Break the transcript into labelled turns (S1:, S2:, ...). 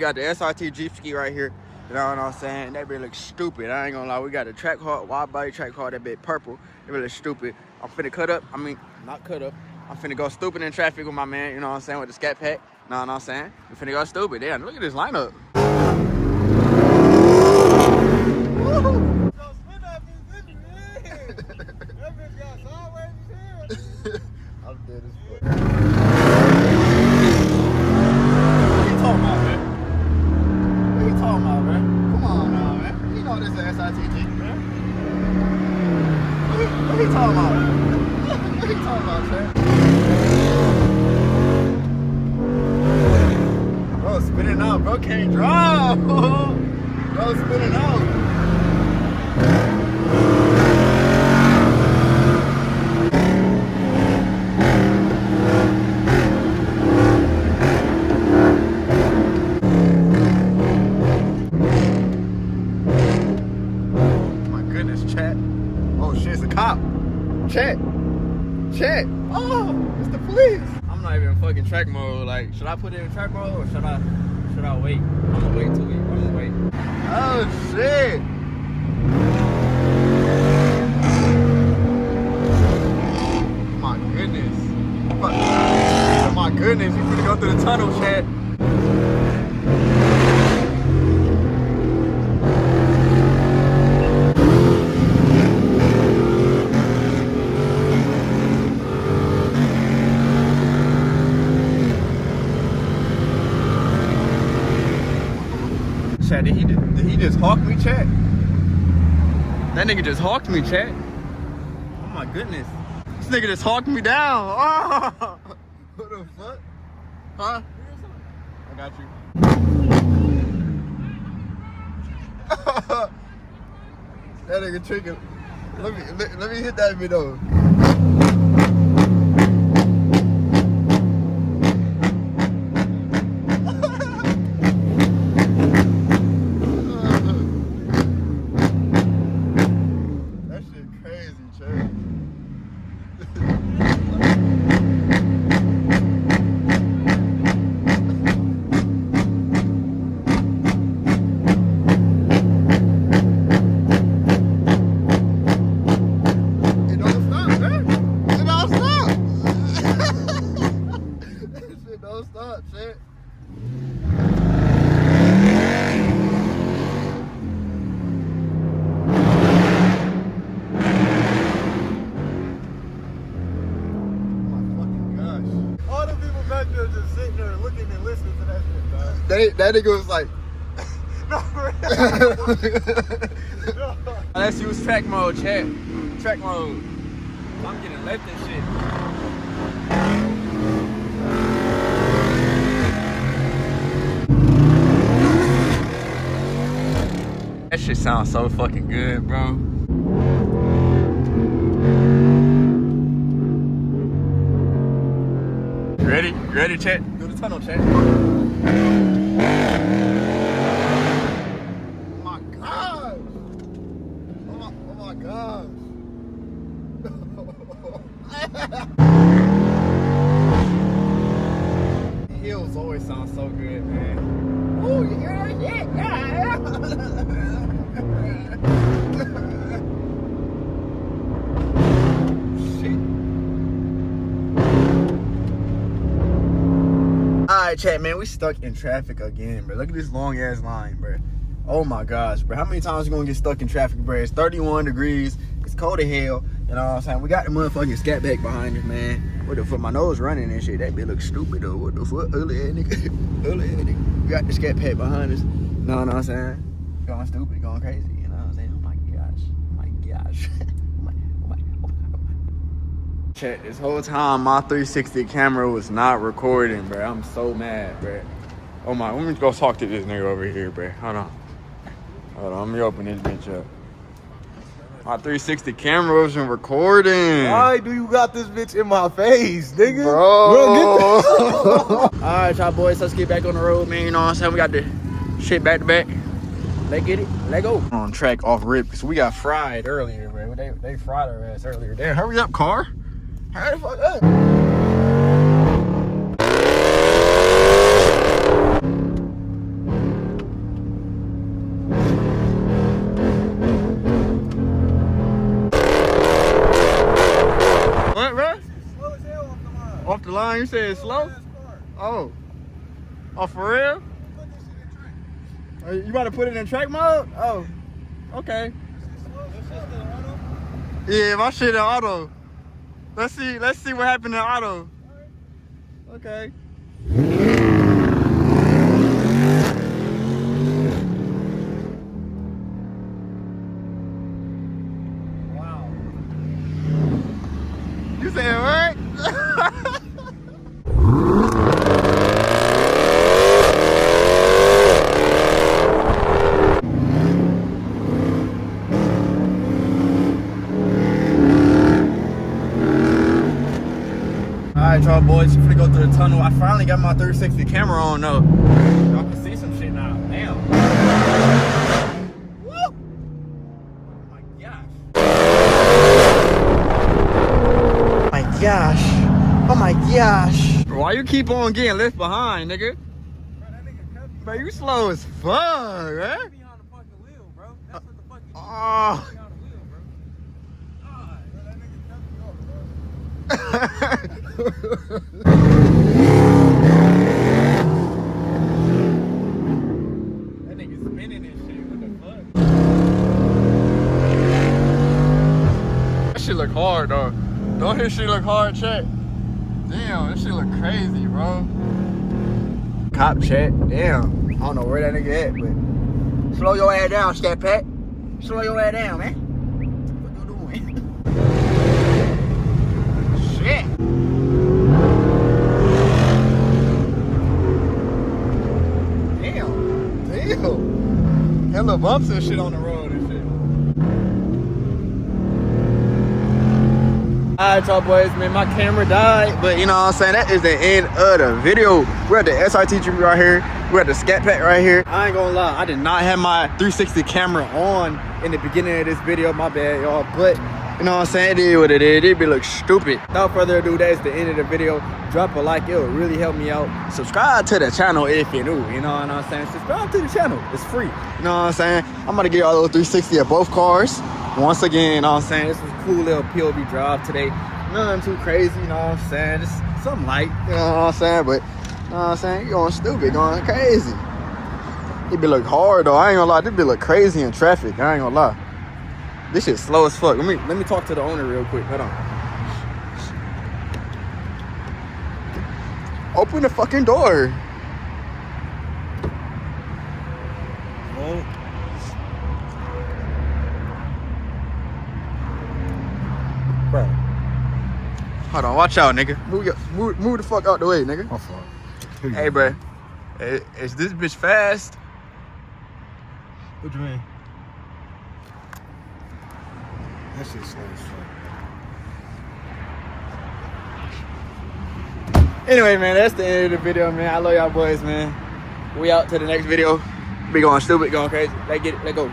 S1: got the SRT Jeep ski right here. You know what I'm saying? That bitch looks stupid. I ain't gonna lie. We got the track hard, wide body track hard, that bit purple. That bitch looks stupid. I'm finna cut up. I mean, not cut up. I'm finna go stupid in traffic with my man, you know what I'm saying, with the Scat pack. You know what I'm saying? We finna go stupid. Damn, look at this lineup. I'm dead as fuck. What you talking about, man? What you talking about, man? Come on now, man. You know this is SRT Jeep, man. What you talking about? What you talking about, man? Bro, spinning out. Bro can't drive. Bro, spinning out. Chat. Oh shit, it's a cop. Chat. Chat. Oh, it's the police. I'm not even in fucking track mode. Like, should I put it in track mode or should I wait? I'm gonna wait till I'm gonna wait. Oh shit. My goodness. Oh my goodness, you finna go through the tunnel, chat. Chat, did he just hawk me, chat? That nigga just hawked me, chat. Oh my goodness. This nigga just hawked me down. Oh. What the fuck? Huh? I got you. That nigga trigger. Let me hit that video. Don't stop, shit. All the people back there just sitting there looking and listening to that shit, dog. That nigga was like, no, let's use track mode, chat. Track mode. I'm getting left and shit. That shit sounds so fucking good, bro. Ready? You ready, chat? Do the tunnel, chat. Oh my gosh! Oh my gosh! Hills always sound so good, man. Ooh, you hear that shit? Yeah! Alright, chat, man, we stuck in traffic again, bro. Look at this long ass line, bro. Oh my gosh, bro. How many times you gonna get stuck in traffic, bro? It's 31 degrees. It's cold as hell. You know what I'm saying? We got the motherfucking Scat back behind us, man. What the fuck? My nose running and shit. That bitch looks stupid though. What the fuck? Ugly ass nigga. Ugly ass nigga. We got the Scat pack behind us. You know what I'm saying? Going stupid, going crazy. You know what I'm saying? Oh my gosh. Oh my gosh. Chat, this whole time my 360 camera was not recording, bro. I'm so mad, bro. Oh my, let me go talk to this nigga over here, bro. Hold on, let me open this bitch up. My 360 camera wasn't recording.
S2: Why do you got this bitch in my face, nigga?
S1: Bro. Alright, y'all boys, let's get back on the road, man. You know what I'm saying? We got the shit back to back. Let's get it. Let go. On track off rip, because we got fried earlier, bro. They fried our ass earlier. Damn, hurry up, car. Hurry the fuck up. You said it's slow? Oh. Oh, for real? You about to put it in track mode? Oh. Okay. Yeah, my shit in auto. Let's see what happened in auto. Okay. Wow. You saying what? Alright, y'all boys, we're finna go through the tunnel. I finally got my 360 camera on though. Y'all can see some shit now. Damn. Woo! Oh my gosh. Oh my gosh. Oh my gosh. Why you keep on getting left behind, nigga? Bro, you slow as fuck, right?
S2: Behind the fucking wheel, bro. That's what the fuck you
S1: Oh.
S2: behind the wheel, bro. God, bro, that nigga cut me off, bro.
S1: That nigga spinning and shit. What the fuck? That shit look hard though. Don't his shit look hard, chat? Damn, that shit look crazy, bro. Cop chat. Damn. I don't know where that nigga at, but slow your ass down, Scat Pat. Slow your ass down, man. What you doing? Shit. Damn. Hella bumps and shit on the road and shit. Alright, y'all boys, man, my camera died, but you know what I'm saying? That is the end of the video. We're at the SRT trip right here. We're at the Scat Pack right here. I ain't gonna lie, I did not have my 360 camera on in the beginning of this video. My bad, y'all. But you know what I'm saying? It is what it is. It be look stupid. Without further ado, that's the end of the video. Drop a like, it will really help me out. Subscribe to the channel if you're new. You know what I'm saying? Subscribe to the channel. It's free. You know what I'm saying? I'm gonna get y'all a little 360 of both cars. Once again, you know what I'm saying? This was a cool little POV drive today. Nothing too crazy, you know what I'm saying? Just something light, you know what I'm saying? But, you know what I'm saying? You're going stupid, going crazy. It be look hard though. I ain't gonna lie, this be look crazy in traffic. I ain't gonna lie. This shit slow as fuck. Let me talk to the owner real quick. Hold on. Open the fucking door.
S2: Oh.
S1: Bro. Hold on, watch out, nigga. Move the fuck out the way, nigga.
S2: My fault.
S1: Hey, bro. Is this bitch fast?
S2: What you mean? That shit's slow as fuck.
S1: Anyway, man, that's the end of the video, man. I love y'all boys, man. We out to the next video. Be going stupid, going crazy. Let's get it. Let's go.